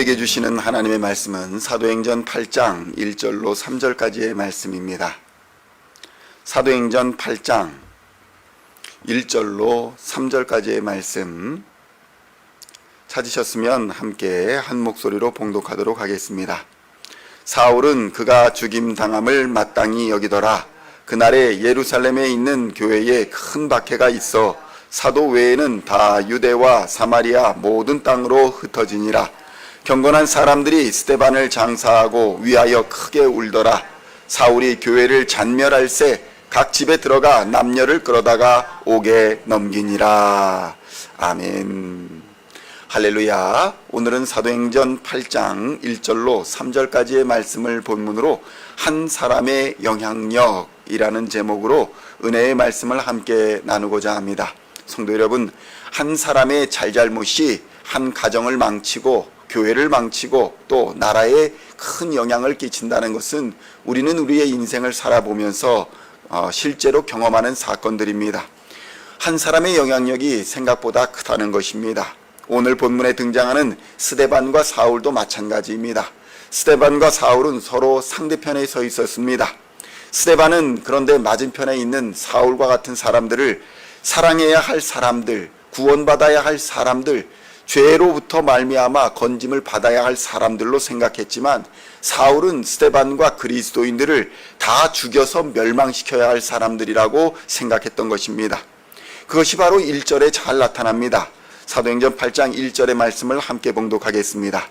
우리에게 주시는 하나님의 말씀은 사도행전 8장 1절로 3절까지의 말씀입니다. 사도행전 8장 1절로 3절까지의 말씀 찾으셨으면 함께 한 목소리로 봉독하도록 하겠습니다. 사울은 그가 죽임당함을 마땅히 여기더라. 그날에 예루살렘에 있는 교회에 큰 박해가 있어 사도 외에는 다 유대와 사마리아 모든 땅으로 흩어지니라. 경건한 사람들이 스데반을 장사하고 위하여 크게 울더라. 사울이 교회를 잔멸할새 각 집에 들어가 남녀를 끌어다가 옥에 넘기니라. 아멘. 할렐루야. 오늘은 사도행전 8장 1절로 3절까지의 말씀을 본문으로 한 사람의 영향력이라는 제목으로 은혜의 말씀을 함께 나누고자 합니다. 성도 여러분, 한 사람의 잘잘못이 한 가정을 망치고 교회를 망치고 또 나라에 큰 영향을 끼친다는 것은 우리는 우리의 인생을 살아보면서 실제로 경험하는 사건들입니다. 한 사람의 영향력이 생각보다 크다는 것입니다. 오늘 본문에 등장하는 스데반과 사울도 마찬가지입니다. 스데반과 사울은 서로 상대편에 서 있었습니다. 스데반은 그런데 맞은편에 있는 사울과 같은 사람들을 사랑해야 할 사람들, 구원받아야 할 사람들, 죄로부터 말미암아 건짐을 받아야 할 사람들로 생각했지만 사울은 스데반과 그리스도인들을 다 죽여서 멸망시켜야 할 사람들이라고 생각했던 것입니다. 그것이 바로 1절에 잘 나타납니다. 사도행전 8장 1절의 말씀을 함께 봉독하겠습니다.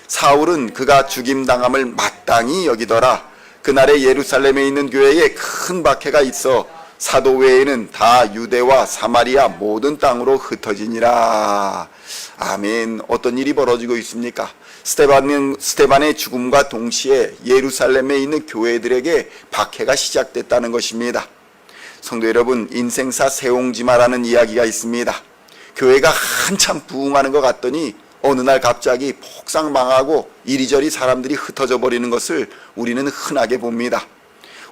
사울은 그가 죽임당함을 마땅히 여기더라. 그날에 예루살렘에 있는 교회에 큰 박해가 있어 사도 외에는 다 유대와 사마리아 모든 땅으로 흩어지니라. 아멘. 어떤 일이 벌어지고 있습니까? 스데반의 죽음과 동시에 예루살렘에 있는 교회들에게 박해가 시작됐다는 것입니다. 성도 여러분, 인생사 세옹지마라는 이야기가 있습니다. 교회가 한참 부흥하는 것 같더니 어느 날 갑자기 폭삭 망하고 이리저리 사람들이 흩어져 버리는 것을 우리는 흔하게 봅니다.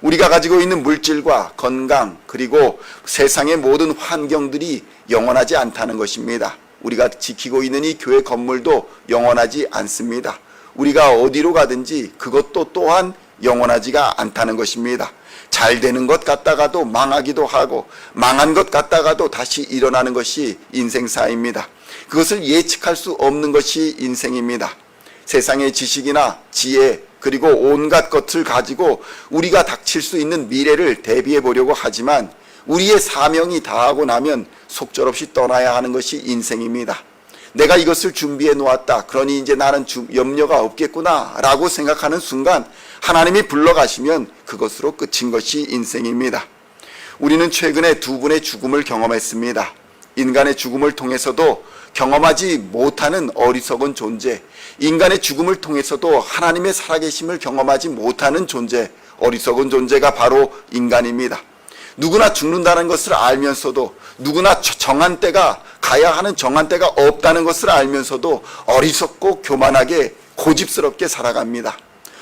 우리가 가지고 있는 물질과 건강 그리고 세상의 모든 환경들이 영원하지 않다는 것입니다. 우리가 지키고 있는 이 교회 건물도 영원하지 않습니다. 우리가 어디로 가든지 그것도 또한 영원하지가 않다는 것입니다. 잘 되는 것 같다가도 망하기도 하고 망한 것 같다가도 다시 일어나는 것이 인생사입니다. 그것을 예측할 수 없는 것이 인생입니다. 세상의 지식이나 지혜 그리고 온갖 것을 가지고 우리가 닥칠 수 있는 미래를 대비해 보려고 하지만 우리의 사명이 다하고 나면 속절없이 떠나야 하는 것이 인생입니다. 내가 이것을 준비해 놓았다. 그러니 이제 나는 염려가 없겠구나 라고 생각하는 순간 하나님이 불러가시면 그것으로 끝인 것이 인생입니다. 우리는 최근에 두 분의 죽음을 경험했습니다. 인간의 죽음을 통해서도 경험하지 못하는 어리석은 존재, 인간의 죽음을 통해서도 하나님의 살아계심을 경험하지 못하는 존재, 어리석은 존재가 바로 인간입니다. 누구나 죽는다는 것을 알면서도 누구나 정한 때가 가야 하는 정한 때가 없다는 것을 알면서도 어리석고 교만하게 고집스럽게 살아갑니다.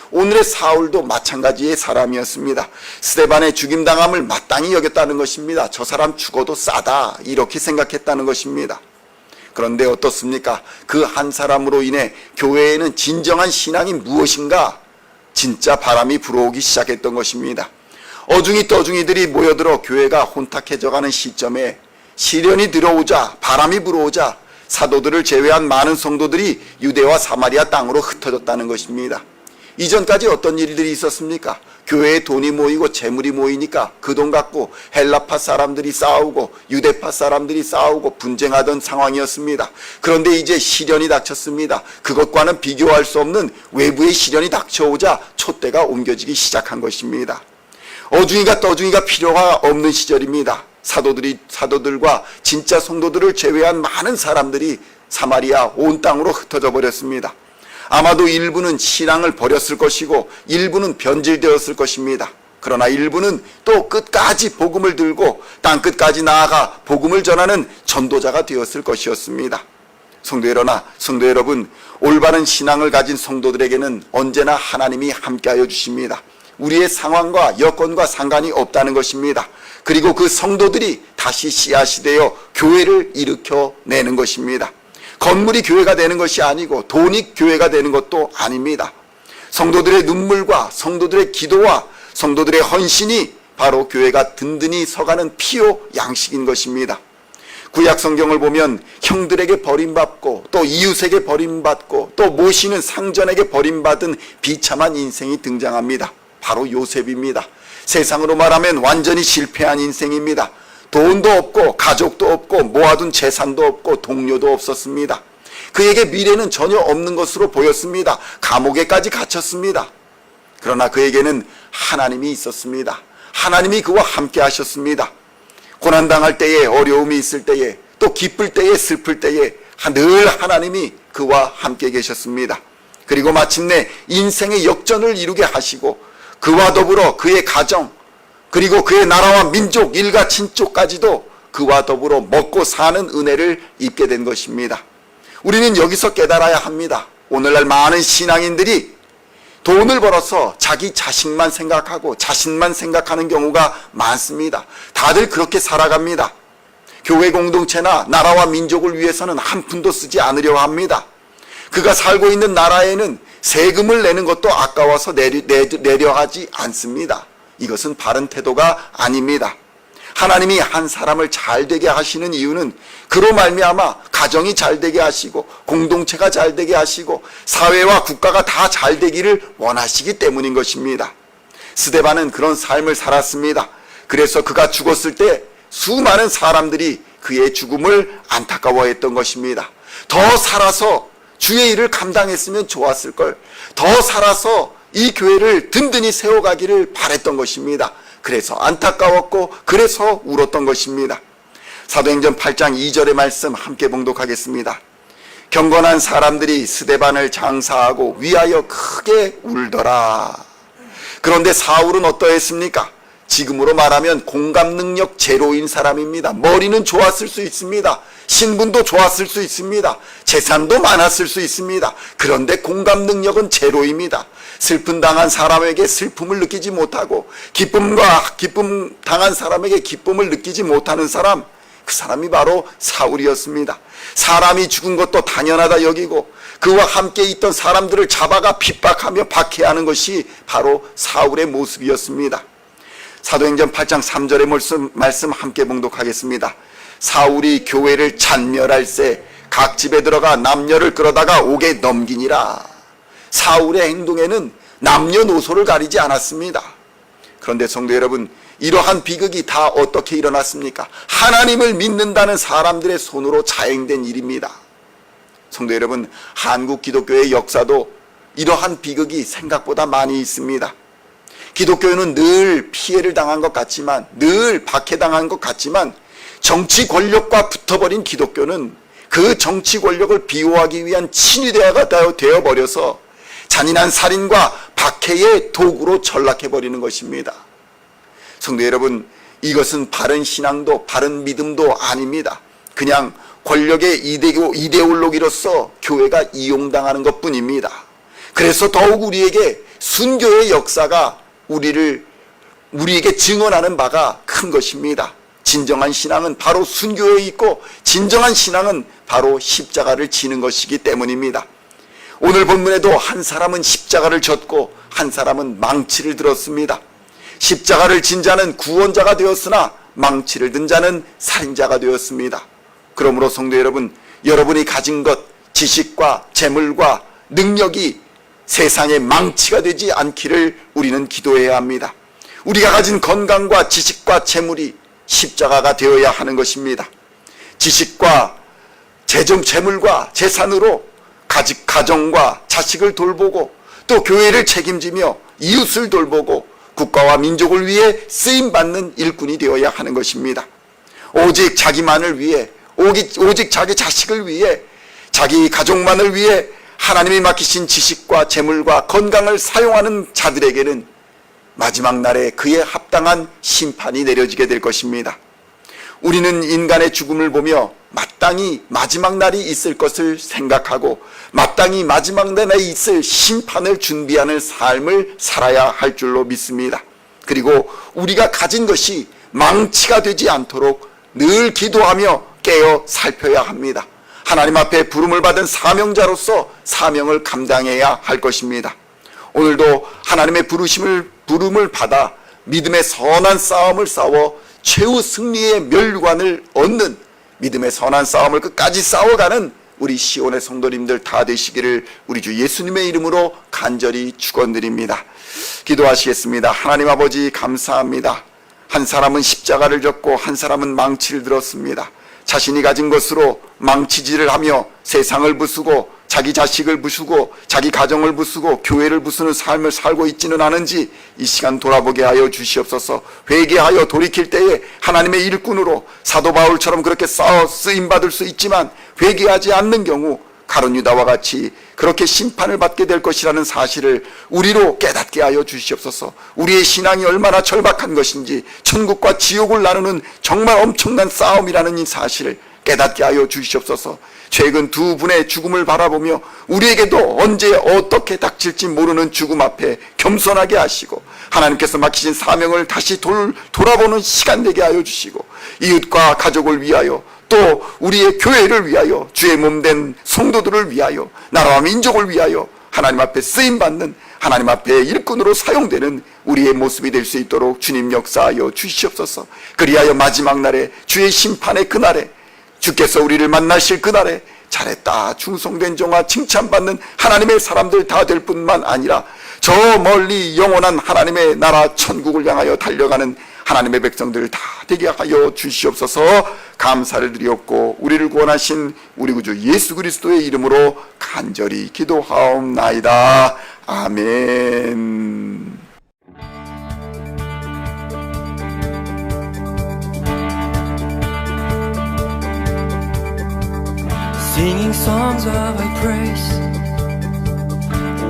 오늘의 사울도 마찬가지의 사람이었습니다. 스데반의 죽임당함을 마땅히 여겼다는 것입니다. 저 사람 죽어도 싸다 이렇게 생각했다는 것입니다. 그런데 어떻습니까? 그 한 사람으로 인해 교회에는 진정한 신앙이 무엇인가? 진짜 바람이 불어오기 시작했던 것입니다. 어중이 떠중이들이 모여들어 교회가 혼탁해져가는 시점에 시련이 들어오자 바람이 불어오자 사도들을 제외한 많은 성도들이 유대와 사마리아 땅으로 흩어졌다는 것입니다. 이전까지 어떤 일들이 있었습니까? 교회에 돈이 모이고 재물이 모이니까 그 돈 갖고 헬라파 사람들이 싸우고 유대파 사람들이 싸우고 분쟁하던 상황이었습니다. 그런데 이제 시련이 닥쳤습니다. 그것과는 비교할 수 없는 외부의 시련이 닥쳐오자 촛대가 옮겨지기 시작한 것입니다. 어중이가 떠중이가 필요가 없는 시절입니다. 사도들과 진짜 성도들을 제외한 많은 사람들이 사마리아 온 땅으로 흩어져 버렸습니다. 아마도 일부는 신앙을 버렸을 것이고 일부는 변질되었을 것입니다. 그러나 일부는 또 끝까지 복음을 들고 땅끝까지 나아가 복음을 전하는 전도자가 되었을 것이었습니다. 성도 여러분, 올바른 신앙을 가진 성도들에게는 언제나 하나님이 함께하여 주십니다. 우리의 상황과 여건과 상관이 없다는 것입니다. 그리고 그 성도들이 다시 씨앗이 되어 교회를 일으켜내는 것입니다. 건물이 교회가 되는 것이 아니고 돈이 교회가 되는 것도 아닙니다. 성도들의 눈물과 성도들의 기도와 성도들의 헌신이 바로 교회가 든든히 서가는 피요 양식인 것입니다. 구약 성경을 보면 형들에게 버림받고 또 이웃에게 버림받고 또 모시는 상전에게 버림받은 비참한 인생이 등장합니다. 바로 요셉입니다. 세상으로 말하면 완전히 실패한 인생입니다. 돈도 없고 가족도 없고 모아둔 재산도 없고 동료도 없었습니다. 그에게 미래는 전혀 없는 것으로 보였습니다. 감옥에까지 갇혔습니다. 그러나 그에게는 하나님이 있었습니다. 하나님이 그와 함께 하셨습니다. 고난당할 때에, 어려움이 있을 때에, 또 기쁠 때에, 슬플 때에 늘 하나님이 그와 함께 계셨습니다. 그리고 마침내 인생의 역전을 이루게 하시고 그와 더불어 그의 가정, 그리고 그의 나라와 민족, 일가 친족까지도 그와 더불어 먹고 사는 은혜를 입게 된 것입니다. 우리는 여기서 깨달아야 합니다. 오늘날 많은 신앙인들이 돈을 벌어서 자기 자식만 생각하고 자신만 생각하는 경우가 많습니다. 다들 그렇게 살아갑니다. 교회 공동체나 나라와 민족을 위해서는 한 푼도 쓰지 않으려 합니다. 그가 살고 있는 나라에는 세금을 내는 것도 아까워서 내려 하지 않습니다. 이것은 바른 태도가 아닙니다. 하나님이 한 사람을 잘 되게 하시는 이유는 그로 말미암아 가정이 잘 되게 하시고 공동체가 잘 되게 하시고 사회와 국가가 다 잘 되기를 원하시기 때문인 것입니다. 스데반은 그런 삶을 살았습니다. 그래서 그가 죽었을 때 수많은 사람들이 그의 죽음을 안타까워했던 것입니다. 더 살아서 주의 일을 감당했으면 좋았을 걸, 더 살아서 이 교회를 든든히 세워가기를 바랬던 것입니다. 그래서 안타까웠고 그래서 울었던 것입니다. 사도행전 8장 2절의 말씀 함께 봉독하겠습니다. 경건한 사람들이 스데반을 장사하고 위하여 크게 울더라. 그런데 사울은 어떠했습니까? 지금으로 말하면 공감 능력 제로인 사람입니다. 머리는 좋았을 수 있습니다. 신분도 좋았을 수 있습니다. 재산도 많았을 수 있습니다. 그런데 공감 능력은 제로입니다. 슬픔 당한 사람에게 슬픔을 느끼지 못하고 기쁨 당한 사람에게 기쁨을 느끼지 못하는 사람, 그 사람이 바로 사울이었습니다. 사람이 죽은 것도 당연하다 여기고 그와 함께 있던 사람들을 잡아가 핍박하며 박해하는 것이 바로 사울의 모습이었습니다. 사도행전 8장 3절의 말씀 함께 봉독하겠습니다. 사울이 교회를 찬멸할세 각 집에 들어가 남녀를 끌어다가 옥에 넘기니라. 사울의 행동에는 남녀노소를 가리지 않았습니다. 그런데 성도 여러분, 이러한 비극이 다 어떻게 일어났습니까? 하나님을 믿는다는 사람들의 손으로 자행된 일입니다. 성도 여러분, 한국 기독교의 역사도 이러한 비극이 생각보다 많이 있습니다. 기독교는 늘 피해를 당한 것 같지만, 늘 박해당한 것 같지만, 정치 권력과 붙어버린 기독교는 그 정치 권력을 비호하기 위한 친위대화가 되어버려서 잔인한 살인과 박해의 도구로 전락해버리는 것입니다. 성도 여러분, 이것은 바른 신앙도 바른 믿음도 아닙니다. 그냥 권력의 이데올로기로서 교회가 이용당하는 것뿐입니다. 그래서 더욱 우리에게 순교의 역사가 우리에게 증언하는 바가 큰 것입니다. 진정한 신앙은 바로 순교에 있고 진정한 신앙은 바로 십자가를 지는 것이기 때문입니다. 오늘 본문에도 한 사람은 십자가를 졌고 한 사람은 망치를 들었습니다. 십자가를 진 자는 구원자가 되었으나 망치를 든 자는 살인자가 되었습니다. 그러므로 성도 여러분, 여러분이 가진 것, 지식과 재물과 능력이 세상의 망치가 되지 않기를 우리는 기도해야 합니다. 우리가 가진 건강과 지식과 재물이 십자가가 되어야 하는 것입니다. 지식과 재물과 재산으로 가정과 자식을 돌보고 또 교회를 책임지며 이웃을 돌보고 국가와 민족을 위해 쓰임받는 일꾼이 되어야 하는 것입니다. 오직 자기만을 위해, 오직 자기 자식을 위해, 자기 가족만을 위해 하나님이 맡기신 지식과 재물과 건강을 사용하는 자들에게는 마지막 날에 그에 합당한 심판이 내려지게 될 것입니다. 우리는 인간의 죽음을 보며 마땅히 마지막 날이 있을 것을 생각하고 마땅히 마지막 날에 있을 심판을 준비하는 삶을 살아야 할 줄로 믿습니다. 그리고 우리가 가진 것이 망치가 되지 않도록 늘 기도하며 깨어 살펴야 합니다. 하나님 앞에 부름을 받은 사명자로서 사명을 감당해야 할 것입니다. 오늘도 하나님의 부름을 받아 믿음의 선한 싸움을 싸워 최후 승리의 멸관을 얻는 믿음의 선한 싸움을 끝까지 싸워가는 우리 시온의 성도님들 다 되시기를 우리 주 예수님의 이름으로 간절히 축원드립니다. 기도하시겠습니다. 하나님 아버지 감사합니다. 한 사람은 십자가를 졌고 한 사람은 망치를 들었습니다. 자신이 가진 것으로 망치질을 하며 세상을 부수고 자기 자식을 부수고 자기 가정을 부수고 교회를 부수는 삶을 살고 있지는 않은지 이 시간 돌아보게 하여 주시옵소서. 회개하여 돌이킬 때에 하나님의 일꾼으로 사도 바울처럼 그렇게 쓰임받을 수 있지만 회개하지 않는 경우 가룟 유다와 같이 그렇게 심판을 받게 될 것이라는 사실을 우리로 깨닫게 하여 주시옵소서. 우리의 신앙이 얼마나 절박한 것인지 천국과 지옥을 나누는 정말 엄청난 싸움이라는 이 사실을 깨닫게 하여 주시옵소서. 최근 두 분의 죽음을 바라보며 우리에게도 언제 어떻게 닥칠지 모르는 죽음 앞에 겸손하게 하시고 하나님께서 맡기신 사명을 다시 돌아보는 시간 되게 하여 주시고 이웃과 가족을 위하여 또 우리의 교회를 위하여 주의 몸된 성도들을 위하여 나라와 민족을 위하여 하나님 앞에 쓰임받는 하나님 앞에 일꾼으로 사용되는 우리의 모습이 될 수 있도록 주님 역사하여 주시옵소서. 그리하여 마지막 날에 주의 심판의 그날에 주께서 우리를 만나실 그날에 잘했다 충성된 종아 칭찬받는 하나님의 사람들 다 될 뿐만 아니라 저 멀리 영원한 하나님의 나라 천국을 향하여 달려가는 하나님의 백성들 다 되게 하여 주시옵소서. 감사를 드리옵고 우리를 구원하신 우리 구주 예수 그리스도의 이름으로 간절히 기도하옵나이다. 아멘. Singing songs of thy praise,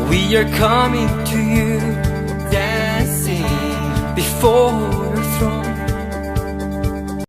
we are coming to you, dancing before